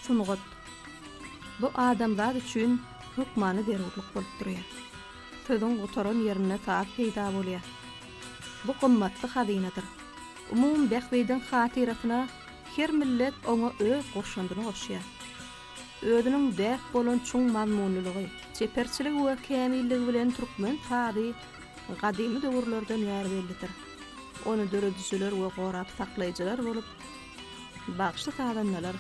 sunugat. Bu adamlar üçin hukmany derurluk bolup durýar. Sözüň gutaran ýerine saat peýda bolýar. Bu gymmatly hazinadyr. Umum bähweden hatirasyna her millet oňa öz goşandyny goşýar. Özüniň däk bolan çuň mazmunlygy, çeperçilik we kämilligi bilen türkmen tary gadymy döwürlerden ýar bellidir. Onu döredüsüler we gorap saklaýjylar bolup bagşy adamlar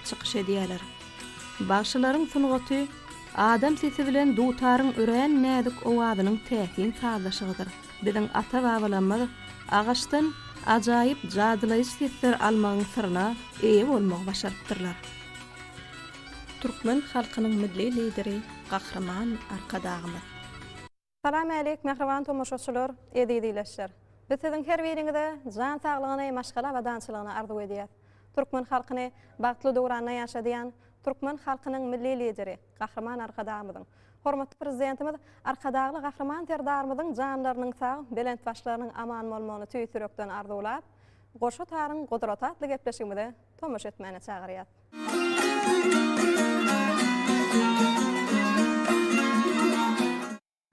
çykyş edýärler. Bagşylaryň sunugaty adam sesi bilen dutaryň ören nädik owadynyň täkin sazlaşygydyr. Biziň ata-babalarymyz agaçdan ajaýyp jadylaýyş sesler almagyň syrna eýe bolmagy başarypdyrlar. Türkmen halkynyň milli lideri Gahrman Arkadagymyz. Salam aleyk mehriban tomoşaçylar, edýdileşler. Biz siziň her biriňizde jan saglygyny, maşgala we dançylygyny arzu edýär. Türkmen halkyny bagtly döwranda ýaşadýan Türkmen halkynyň milli lideri Gahrman Arkadagymyzyň hormatly prezidentimiz Arkadagly Gahrman terdarymyzyň janlarynyň sag, belent başlarynyň aman bolmagyny tüýsürekden arzulap, goşa taryň gudratatly gepleşigimizde tomoş etmäni çagyrýar.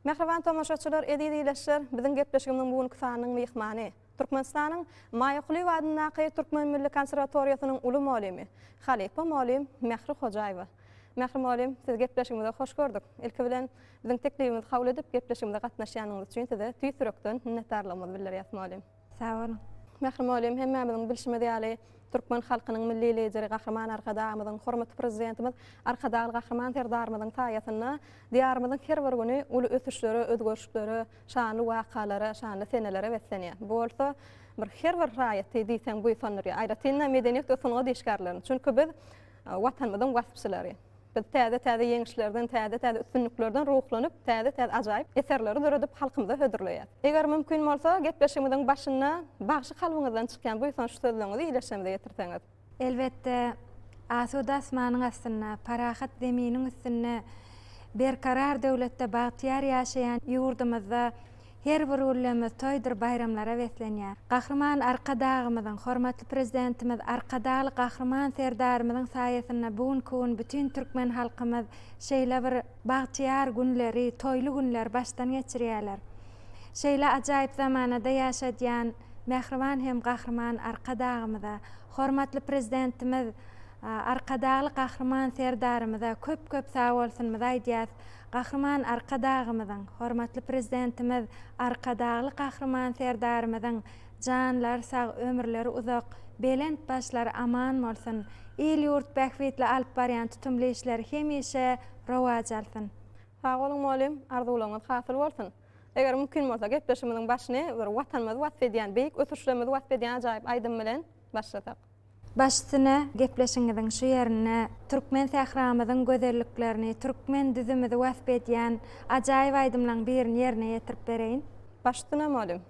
Mehriban tomoşaçylar, edýdileşler, biziň gepleşigimiziň bugünkü sanynyň mehmany Türkmenistanyň Maýokly wadynaky Türkmen Milli Konserwatoriýasynyň uly molimi, Halipa molim Mehri Hojaýewa. Mehri molim, siz gepleşigimizde hoş gördük. Ilki bilen biziň teklifimizi kabul edip gepleşigimizde gatnaşýanyňyz üçin size tüýsürekden minnetdarlygymyzy bildirýäs molim. Sağ olun. Mehri molim, hemmemiziň bilşimde ýaly Türkmen halkynyň milli lideri Gahrman Arkadagymyzyň hormatly prezidentimiz Arkadagly Gahrman terdarymyzyň taýatyna diýarymyzyň her bir güni uly ötüşleri, özgörüşleri, şanly wakalary, şanly senelere wetlenýär. Bu bolsa bir her bir raýatda diýsen bu ýanlary aýratynda medeniýet ösüňe diýişgärlerini. Çünki biz watanymyzyň wasfçylary. Biz täze ýeňişlerden, täze üstünliklerden ruhlanyp, täze ajaýyp eserleri döredip halkymyza hödürleýär. Eger mümkin bolsa, gepleşigimiziň başyna bagşy kalbyňyzdan çykýan bu ýan şu sözlerinizi ýetirsemde ýetirseňiz. Elbette asuda asmanyň astyna, parahat zeminiň üstüne berkarar döwletde bagtyar ýaşaýan ýurdumyzda her bir ullamy toýdur bayramlara wetlenýär. Gahrman Arkadagymyzyň hormatly prezidentimiz Arkadagly Gahrman terdarymyzyň saýasyna bugün bütün türkmen halkymyz şeýle bir bagtyar günleri, toýly günler başdan geçirýärler. Şeýle ajaýyp zamanada ýaşadýan mehriban hem Gahrman Arkadagymyza hormatly prezidentimiz Arkadagly Gahrman terdarymyza köp sag bolsun aýdýas. Gahrman Arkadagymyzyň hormatly prezidentimiz Arkadagly Gahrman terdarymyzyň janlar sag, ömürleri uzak, belent başlary aman bolsun. Il ýurt bähwetli alyp barýan tutumly işler hemişe rowaj alsyn. Sag bolun molim, arzularyňyz hasyl bolsun. Eger mümkin bolsa gepleşigimiziň başyny bir watanymyzy wasfedýän, beýik ötüşlerimizi wasfedýän ajaýyp aýdym bilen başlatak. Başsyna gepleşiňiziň şu ýerine türkmen sähramyzyň gözelliklerini, türkmen düzümyzi wasfedýän ajaýyp aýdymlaryň birini ýerine ýetirip bereýin. Başsyna molim.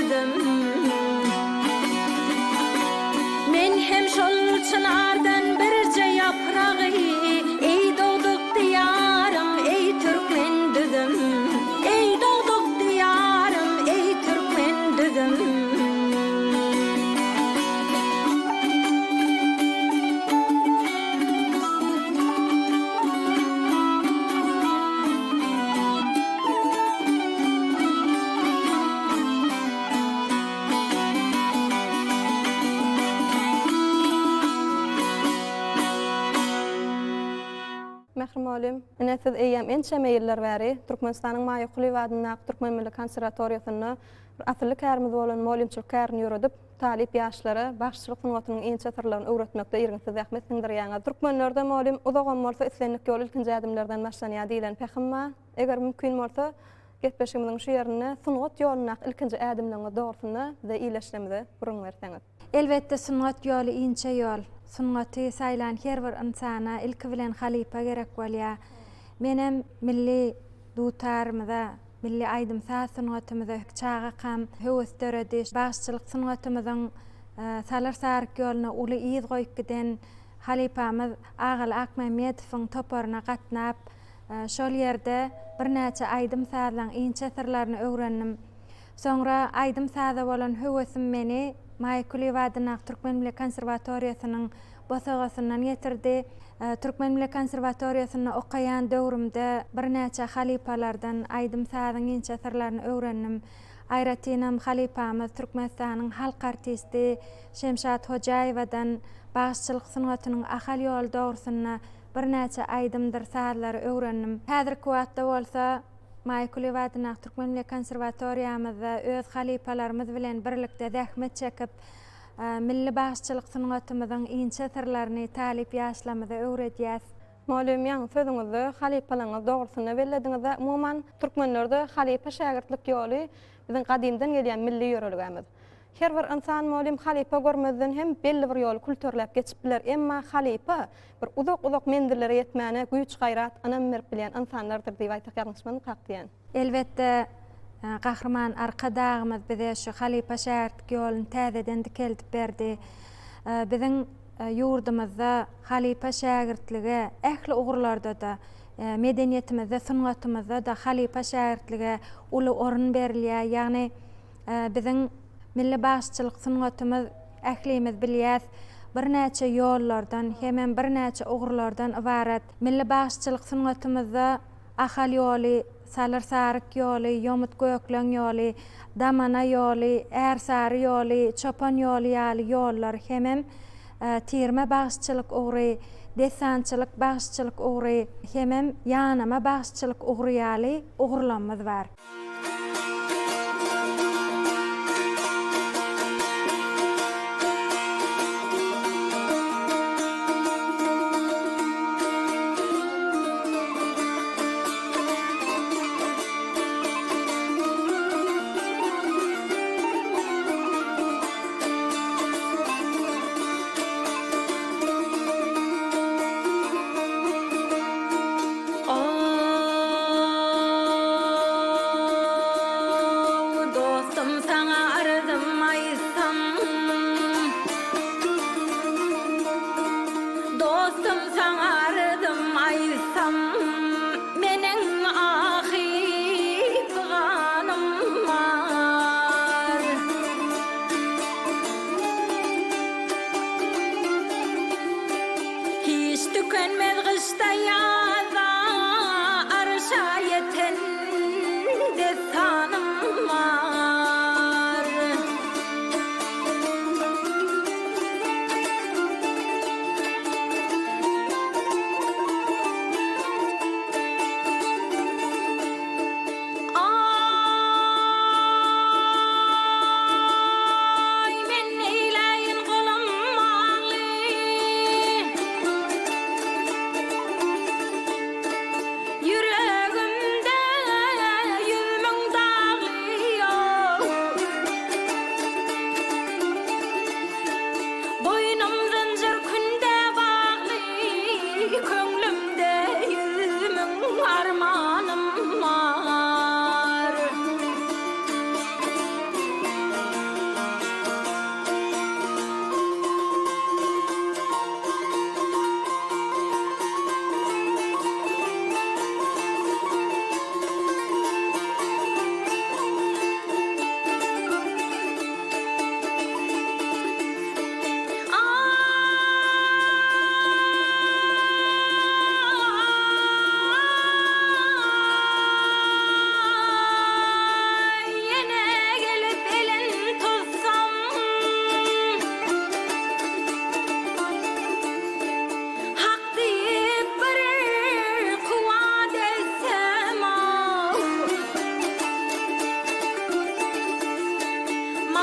düdüm men hem şol çınardan birce yaprağı ey doğduk diyarım ey Türkmen düdüm ey doğduk diyarım ey Türkmen düdüm Mehrim Enetsiz eýem ençe meýiller bäri Türkmenistanyň Maýuqly wadyna Türkmen Milli Konserwatoriýasyna atyrly kärimiz bolan molymçylyk kärini ýöredip talip ýaşlara başçylyk sunatynyň ençe türlerini öwretmekde ýergisi zähmet siňdirýär. Türkmenlerde molym uzagan bolsa islenlik ýol ilkinji adymlardan başlanýar diýilen pähimma eger mümkin bolsa getbeşigimiň şu ýerine sunaty ýolunyň ilkinji adymlaryny dogrusyna we iýleşdirmede burun berseňiz. Elbette sunat ýoly inçe ýol. Sunnaty saýlan her bir insana ilki bilen halipa gerek bolýar. Menem milli dutarmyda, milli aýdymsa sunnatymyza çağa kam höwüsdöredi. Başçylyk sunnatymyzyň salar sark ýolyna uly ýyz goýup giden halipamyz Agal Akmametowyň toparyna gatnap, şol ýerde bir näçe aýdymsadan inçe sirlerini öwrendim. Soňra aýdymsada bolan höwüsüm meni Maýuqly wadyna Türkmen Milli Konserwatoriýasynyň bosagysyndan getirdi. Türkmen Milli Konserwatoriýasyny okaýan döwrümde bir näçe halipalardan aýdymsadyň inçe sirlerini öwrendim. Aýratynam halipamyz Türkmenistanyň halk artisti Şemşat Hojaýewadan başçylyk sunatynyň ahal ýol dogrusyna bir näçe aýdymdyr saýlary öwrendim. Häzirki wagtda bolsa Maýuqly wadyna Türkmen Milli Konserwatoriýamyzda öz halipalarymyz bilen birlikde zähmet çekip milli başçylyk sunatymyzyň inçe sirlerini talip ýaşlamyza öwredýär. Molym ýa sözüňizde halipalaryň dogrusyna bellädiňizde umuman türkmenlerde halipa şagirtlik ýoly biziň gadymdan gelýän milli ýöreligimiz. Her bir insan molym halipa görmezden hem belli bir ýol kulturlap geçipdiler. Emma halipa bir uzak mendirlere yetmäne güýç gaýrat anam berip bilen insanlardyr diýip aýtak ýalňyşmyň hakdýan. Elbette Gahrman arkadağımız bize şu halipa şagirtlik ýolyny täzeden dikeltip berdi. Biziň ýurdumyzda halipa şagirtlige ähli ugurlarda da medeniýetimizde, sunatymyzda da halipa şagirtlige uly orun berilýär. Ýagny biziň milli başçylyk sunatymyz ählimiz bilýär. Bir näçe ýollardan, hemen bir näçe ugurlardan ibaret. Milli başçylyk sunatymyzda ahal ýoly, salar sarık ýoly, ýomut gökleň ýoly, damana ýoly, ärsary ýoly, çopan ýoly ýaly ýollar hemem tirme başçylyk ugry, desançylyk başçylyk ugry, hemem ýanama başçylyk ugry ýaly ugurlanmaz bar.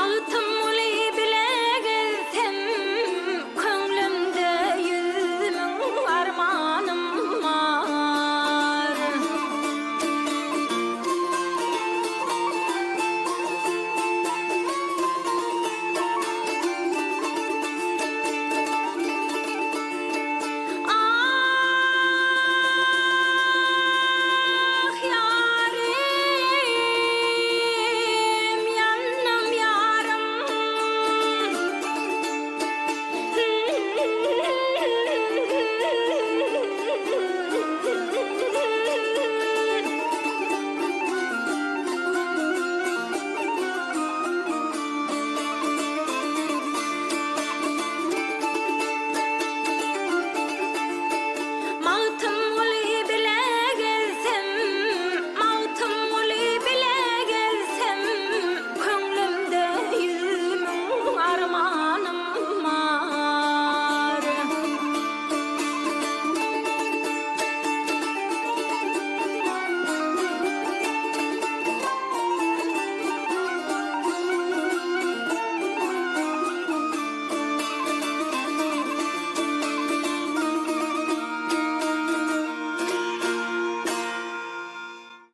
Mağıtım uli bile gezsem Könglimde 100.000 armanım var. Ah yarim, yanım yarım. Mağıtım uli bile gezsem, mağıtım uli bile gezsem, Könglimde 100.000 armanım var.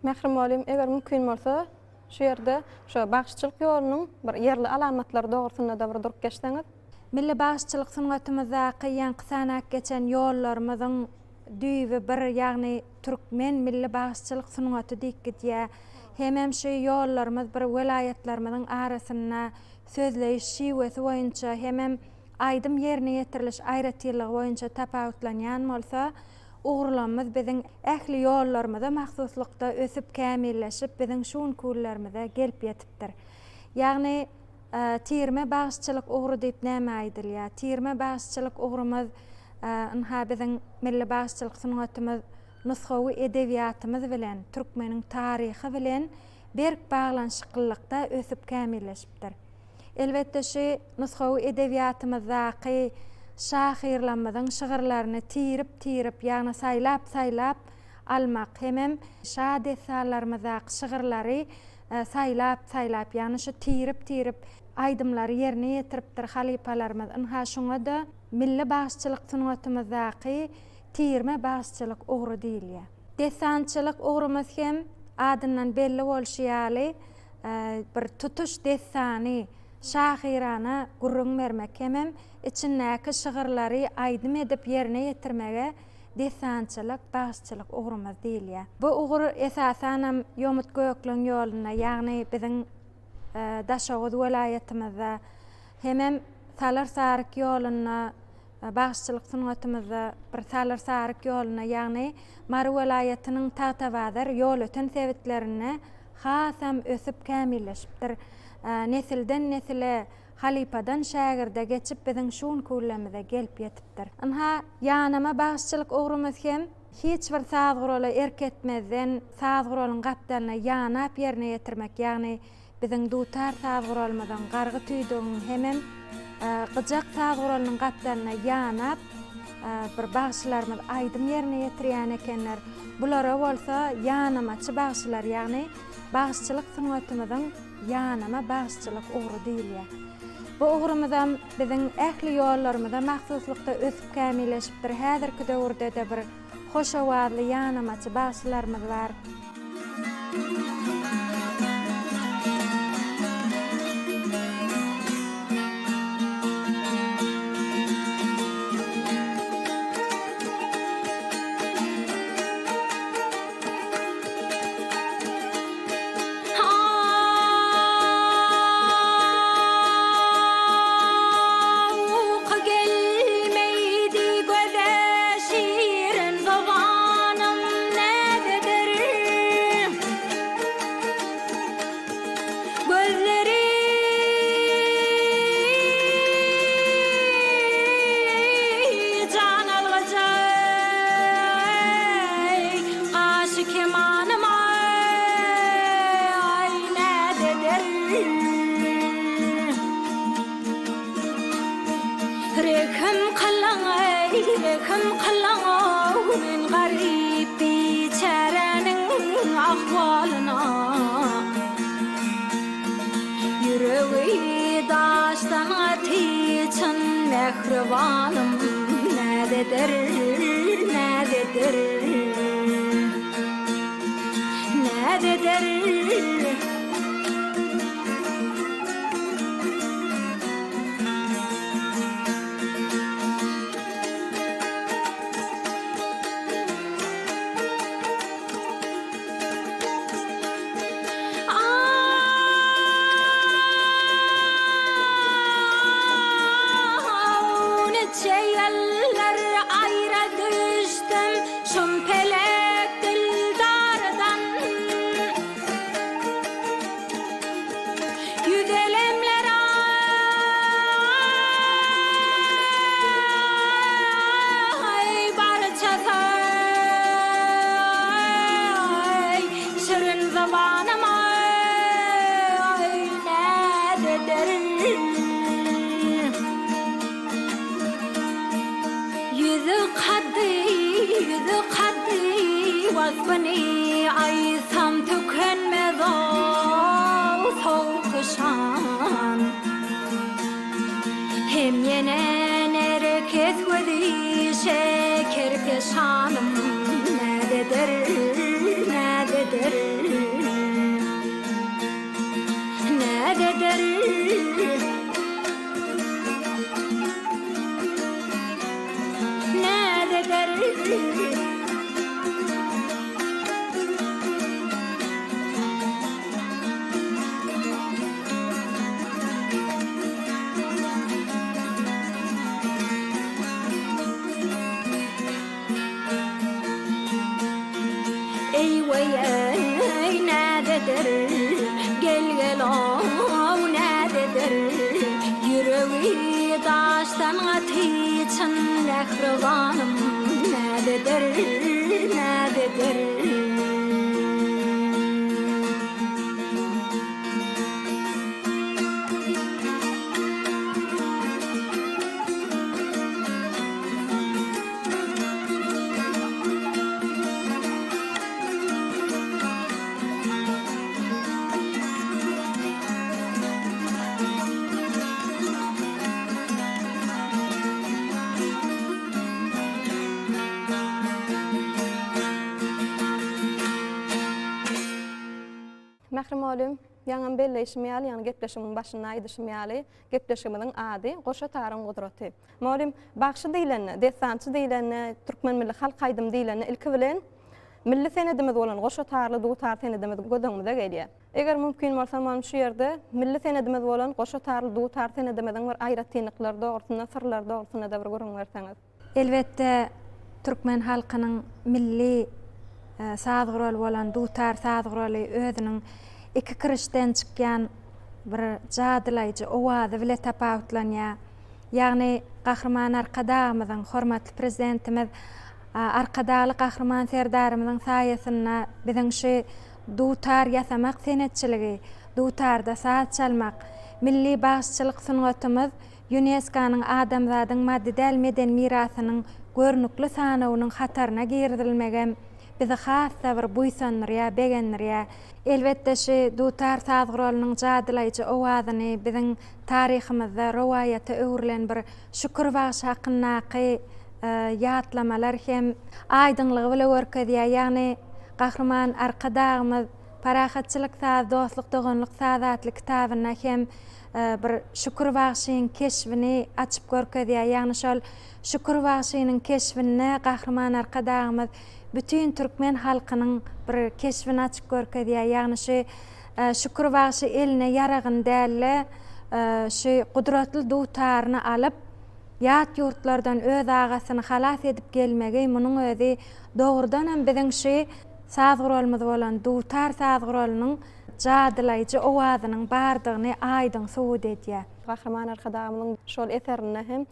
Mehrim olim, eger mümkin bolsa, şu yerde şu bagışçılık yolunyň bir yerli alamatlary dogrusyna da bir durup geçseňiz. Milli bagışçılık sungatymyzda kıyyan kısanak geçen yollarymyzyň düýbi bir, ýagny türkmen milli bagışçılık sungaty diýip gitýär. Hemem şu yollarymyz bir welayetlerimizin arasyna sözleýiş şiwesi boýunça hemem aýdym ýerine ýetiriliş aýratyrlygy boýunça tapawutlanýan bolsa, uğurlamyz biziň ähli ýollarymyza mahsuslykda ösüp kämilleşip biziň şuun kullarymyza gelip ýetipdir. Ýagny tirme bagışçılık uğru diýip näme aýdylýar? Tirme bagışçılık uğrumyz ha biziň milli bagışçılık sungatymyz nusgawy edebiýatymyz bilen, türkmeniň taryhy bilen berk baglanşyklykda ösüp kämilleşipdir. Elbetde şu nusgawy edebiýatymyzdaky şahirlamyzyň şygyrlaryny tirip, ýagny saýlap almak hemem şa desallarymyzdaky şygyrlary saýlap, ýagny şu tirip aýdymlary ýerine ýetiripdir halipalarymyz. Ha şoňa da milli bagışçılık sungatymyzdaky tirme bagışçılık uğru diýilýär. Desançylyk uğrumyz hem adyndan belli bolşýaly bir tutuş desany şahirana gurrun bermek hemem içindäki şygyrlary aýdym edip ýerine ýetirmege desançylyk, bagışçylyk uğrumyz diýilýär. Bu uğur esasan Ýomut Gökleň ýoluna, ýagny biziň Daşoğuz welaýetymizde hemem Salar Saryk ýoluna, bagışçylyk sungatymyzda bir Salar Saryk ýoluna, ýagny Mary welaýetiniň Tagtabazar ýol öten sebitlerine hasam ösüp kämilleşipdir. Nesilden nesile halipadan şägirde geçip biziň şuun kullamyza gelip ýetipdir. Anha ýanyma bagışçylyk uğrumyz hem hiç bir sazgyrala erketmezden sazgyralyň gapdalyna ýanap ýerine ýetirmek, ýagny biziň dutar sazgyralmadan gargy tüýdüň hemem gyjak sazgyralyň gapdalyna ýanap bir bagışlarymyz aýdym ýerine ýetirýän ekenler. Bulara bolsa ýanamaçy bagışlar, ýagny bagışçylyk sungatymyzyň ýanyma bagışçylyk uğru diýilýär. Bu uğrumyzam biziň ähli ýollarymyza mahsuslykda ösüp kämilleşipdir. Häzirki döwürde de bir hoş awazly ýanymaçy bagışlarymyz bar. Rekim kılan men garip biçarenin ahvalına yüreği daşdan atiçin mehribanım nededir, nededir, nededir. Beni aysam tükenmez o soğukuşan hem yenen herkes gözü şeker peşanım nededir, nededir, nededir, nededir. Gel gel o nededir yüreği daştan atiçin mehribanım nededir, nededir. Mährim oğlum, yaňam belleşmýäli, ýani gepleşimiň başyna ýetişmýäli, gepleşimiň ady goşa taryň gudraty. Moğlum, bagşy diýileni, desançy diýileni, türkmen milli halk aýdym diýileni ilki bilen milli senedimiz bolan goşa tarly dutar senedimiz gödüňmize gelýär. Eger mümkin bolsa moňa şu ýerde milli senedimiz bolan goşa tarly dutar senedimiziň bir aýratynlyklar dogrusyna, sırlar dogrusyna da bir görüň berseňiz. Elbette türkmen halkynyň milli sadgyrol bolan dutar sadgyroly özüniň iki kirişden çykýan bir jadylaýjy owazy bile tapawutlanýar. Ýagny gahrman arkadamyzyň hormatly prezidentimiz arkadaly gahrman serdarymyzyň saýasyna biziň şu dutar ýasamak senetçiligi, dutarda saat çalmak, milli bagçylyk sungatymyz UNESCO-nyň adamzadyň maddedäl meden mirasynyň görnükli sanawynyň hataryna girdilmegen bizi hassa bir buýsanyrýar, begenirýar. Elbette şu dutar sadgyrolynyň jadylaýjy owazyny biziň taryhymyzda rowaýaty öwrilen bir şükür bagşy hakyndaky ýatlamalar hem aýdyňlygy bilen görkezýär. Ýagny gahrman arkadagymyz parahatçylyk saz, dostluk, doganlyk sadatly kitabyna hem bir şükür bagşynyň keşbini açyp görkezýär. Ýagny şol şükür bagşynyň keşbine gahrman arkadagymyz bütün türkmen halkynyň bir keşbini açyp görkezýär. Ýagny şu şükür bagşy eline ýaragyn dälle şu gudratly dutaryny alyp ýat ýurtlardan öz agasyny halas edip gelmegi munyň özi dogrudan hem biziň şu sadgyrolmyz bolan dutar sadgyrolynyň jadylaýjy owazynyň bardygyny aýdyň suwud edýär. Gahrman arkadagymyň şol eserini hem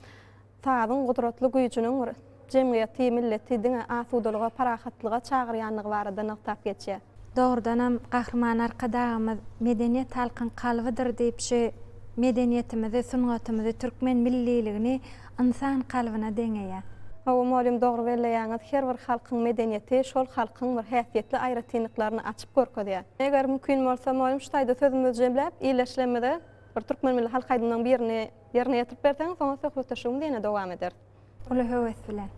sazyň gudratly güýjüniň jemgyýeti, milleti diňe asudalyga, parahatlyga çagyrýanlygy barada nykdap geçýär. Dogrudan hem gahrman arkadagymyz medeniýet halkyň kalbydyr diýip şu medeniýetimizi, sungatymyzy, türkmen milliligini insan kalbyna deňeýär. Hawa molim dogry belleýäňiz, her bir halkyň medeniýeti şol halkyň bir häsiýetli aýratynlyklaryny açyp görkezýär. Eger mümkin bolsa molim şu taýda sözümizi jemläp, iýleşlemede bir Türkmen milli halk aydymynyň birini ýerine ýetirip berseň, soňra söhbetleşigimiz ýene dowam eder. Ulu höwes bilen.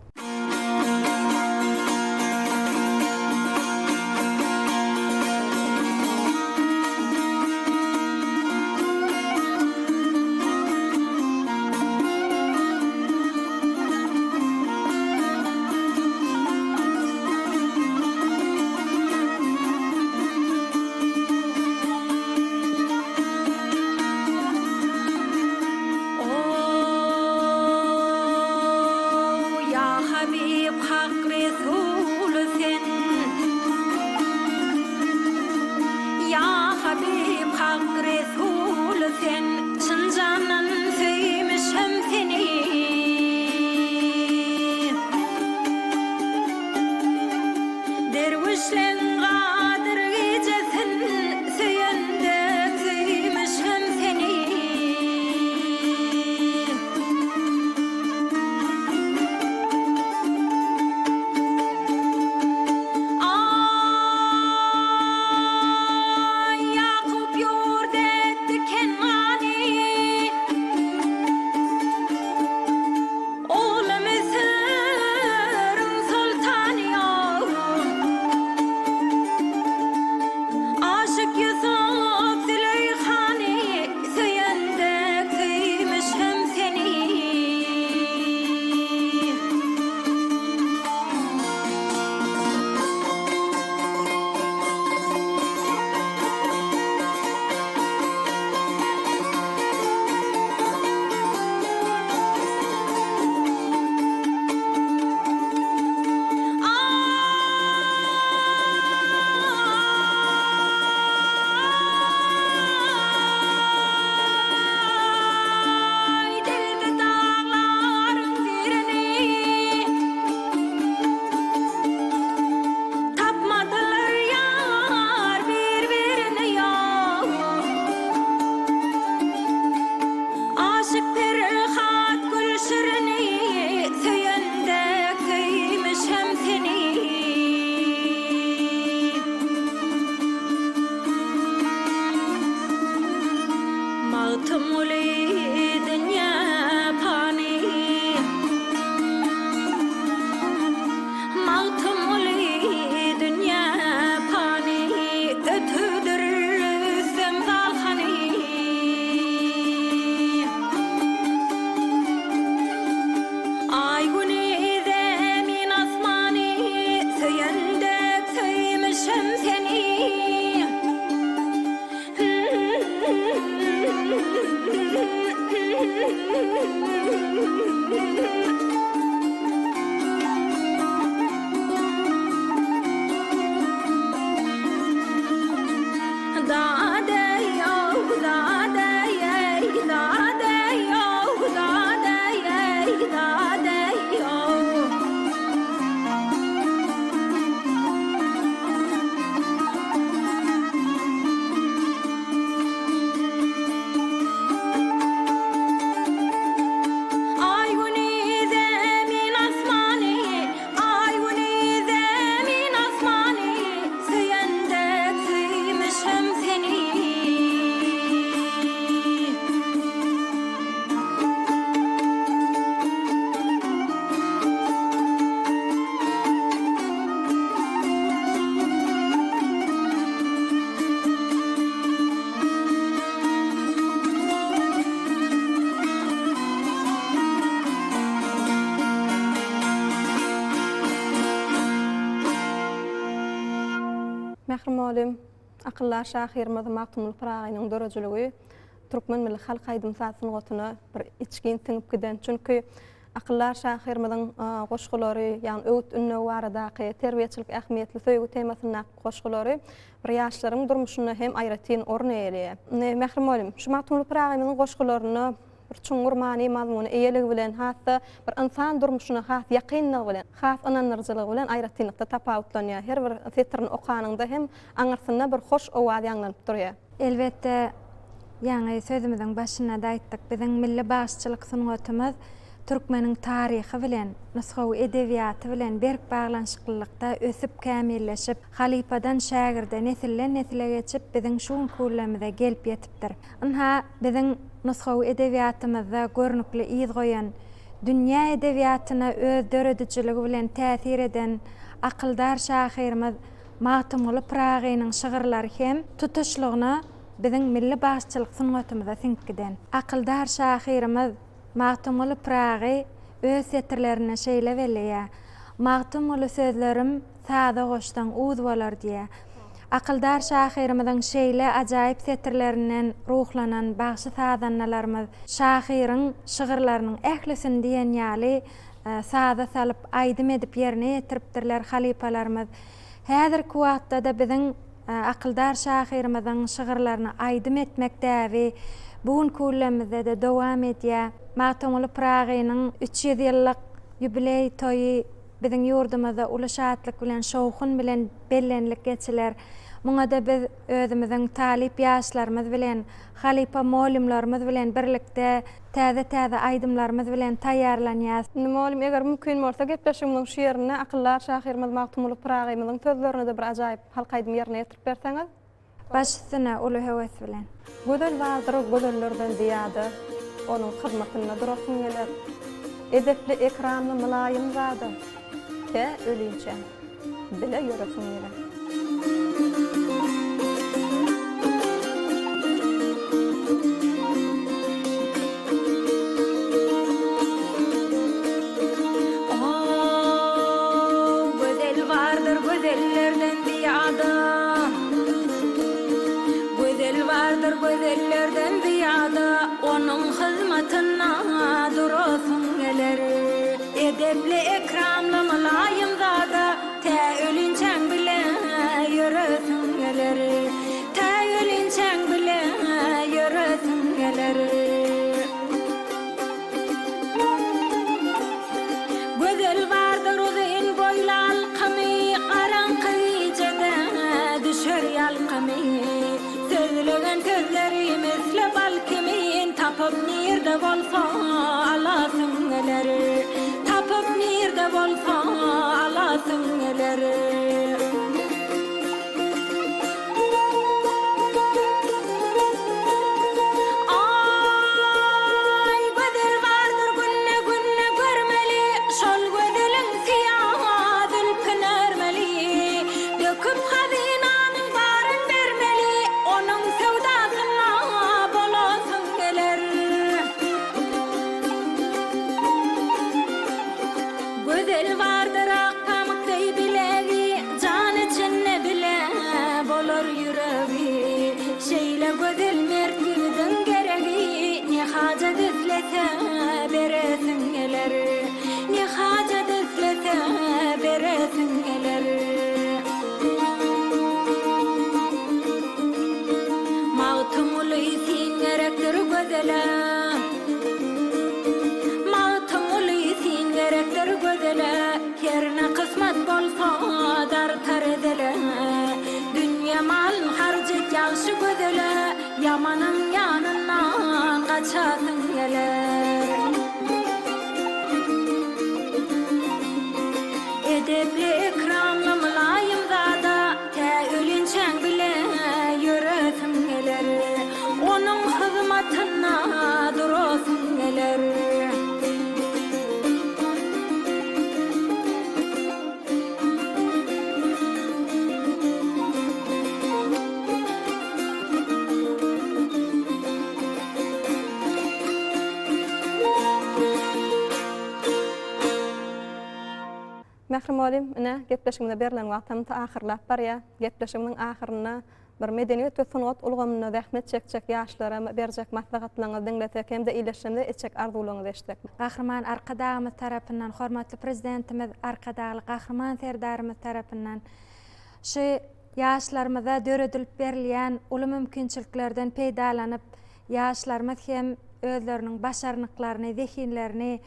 Mährim olim, akıllar şahirmaz Maktumul Pıragynyň dörejiligi Türkmen milli halk aýdymsasynyň gotuny bir içgin tiňip giden. Çünki akıllar şahirmazyň goşgulary, ýani öwt ünne baradaky terbiýetçilik ähmiýetli söýgü temasyna goşgulary bir ýaşlaryň durmuşyna hem aýratyn orny elýär. Mährim olim, şu Maktumul Pıragynyň goşgularyny bir çuňur many mazmuny eýeligi bilen hatda bir insan durmuşyna has ýakynlygy bilen, has ananyrjylygy bilen aýratynlykda tapawutlanýar. Her bir setrini okanynda hem aňyrsyna bir hoş owaz ýanlanyp durýar. Elbette ýani sözümizin başyna da aýtdyk, biziň milli başçylyk sungatymyz Türkmeniň taryhy bilen, nusgawy edebiýaty bilen berk baglanşyklykda ösüp kämilleşip, halipadan şagirde nesilden nesile geçip biziň şu kullamyza gelip ýetipdir. Inha biziň nusgawy edebiýatymyzda görnükli iz goýan, dünýä edebiýatyna öz döredijiligi bilen täsir eden akyldar şahyrymyz Magtymguly Pragynyň şygyrlary hem tutuşlygyna biziň milli başçylyk sungatymyza siňkiden. Akyldar şahyrymyz Magtymguly Pragy öz setirlerine şeýle belleýär. Magtymguly sözlerim sada goşdan uz bolar diýär. Akyldar şahyrymyzyň şeýle ajaýyp setirlerinden ruhlanan bagşy sadanlarymyz şahyryň şygyrlarynyň ählisini diýen ýaly sada salyp aýdym edip ýerine ýetiripdirler halipalarymyz. Häzirki wagtda da biziň akyldar şahyrymyzyň şygyrlaryny aýdym etmekdäbi bugün kullamyzda da dowam edýär. Magtymguly Pragynyň 300 ýyllyk ýubiley toýy biziň ýurdumyzda uly şatlyk bilen şowkun bilen bellenlik geçiler. Muňa da biz özümiziň talip ýaşlarymyz bilen, halipa molimlarymyz bilen birlikde täze aýdymlarymyz bilen taýýarlanýar. Molim eger mümkin bolsa gepleşiňiň şu ýerine akylllar şahyrymyz Magtymguly Pragymyzyň sözlerini de bir ajaýyp halkaýdym ýerine ýetirip berseňiz. Başysyna uly heves bilen. Gödel bardyr, gödellerden diýady. Onun hyzmatyna durasyn geler. Edepli, ekramly, mylaýym zady. Te ölünçe. Bile ýöresyn geler. Gödel bardyr, gödellerden diýady. Gödel bardyr, gödellerden diýady. Onun hyzmatyna durasyn geler. Edepli, ekramly, mylaýym zady. Te ölünçeň bilen ýöresyn geler. Te ölünçeň bilen ýöresyn geler. Gödel bardyr uzyn boýly alkymy, garaňky ýejede düşer ýalkymy. Sözlegen sözleri misle balkymy, tapyp nirde bolsa alasyn geler. Tapyp nirde bolsa alasyn geler. Ay gödel bardyr günne günne görmeli, şol gödeliň siýah ülkünermeli. Döküp hazynanyň baryn bermeli, onuň sewdasyna bolasyn geler. Gödel bardyr akkamykdy bilegi, jan içinde bile bolar ýüregi. Şeýle gödel mertligiň geregi, ne hajat etlese beresin geler. Ne hajat etlese beresin geler. Magtymguly siňerekdir gödele. Magtymguly siňerekdir gödele. Ýerine kysmat bolsa dartar edele. Dünýä mal harjat ýaşy gödele. Ýamanyň ýanyndan gaçasyn geler. Edepli, ekramly, mylaýym zady. Te ölünçeň bilen ýöresyn geler. Onuň hyzmatyna durasyn geler. Mährim molim, ine gepleşigimde berilen wagtym ta ahyrlap barýar. Gepleşigimiň ahyryna bir medeniýet we sungat ulgamyna zähmet çekjek ýaşlara berjek maslahatlaryňyzy diňletek hemde iýleşende etjek arzuwlaryňyzy eşitek. Gahrman arkadağımız tarapından, hormatly prezidentimiz arkadagy Gahrman serdarymyz tarapından şu ýaşlarymyza döredilip berilýän uly mümkinçiliklerden peýdalanyp ýaşlarymyz hem özleriniň başarnyklaryny, zehinlerini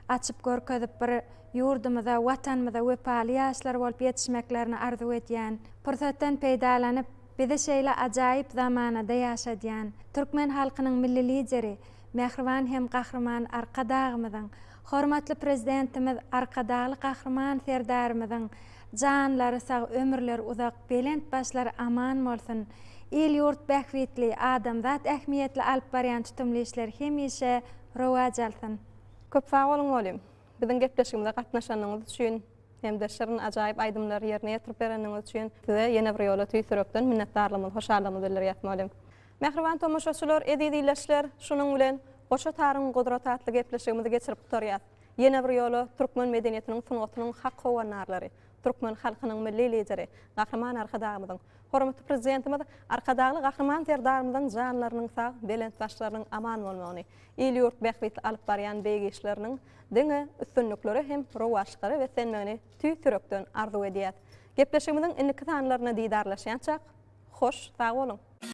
açyp görkezip bir ýurdumyza, watanymyza wepaly ýaşlar bolup ýetişmeklerini arzu edýän, pursatdan peýdalanyp bizi şeýle ajaýyp zamanada ýaşadýan Türkmen halkynyň milli lideri, Mehriban hem Gahrman arkadağymyzyň Hormatly prezidentimiz arkadaly kahraman serdarymyzyň janlary sag, ömürleri uzak, belent başlary aman bolsun. Il yurt bähwitli, adamzat ähmiýetli alyp barýan tutumly işler hemişe rowaj alsyn. Köp sag bolun olim. Biziň gepleşigimizde gatnaşanyňyz üçin hem-de şirin ajaýyp aýdymlary ýerine ýetirip bereniňiz üçin size ýene bir ýola tüýsürekden minnetdarlygymyzy, hoşallygymyzy bildirýärmi olim. Mehriban tomoşaçylar, edýdileşler, şunyň bilen goşa taryň gudratly gepleşigimizi geçirip gutarýar. Ýene bir ýola türkmen medeniýetiniň sunugatynyň hak howanarlary, türkmen halkynyň milli lideri, Gahraman Arkadagymyzyň, hormatly prezidentimiz Arkadagly Gahraman serdarymyzyň janlarynyň sag, belent başlarynyň aman bolmagyny, il ýurt bähwitli alyp barýan beýgi işleriniň diňe üstünlikleri hem rowaşlykary we senmegini tüýsürekden arzu edýär. Gepleşigimiziň indiki sanlaryna diýdarlaşýançak, hoş sag bolun.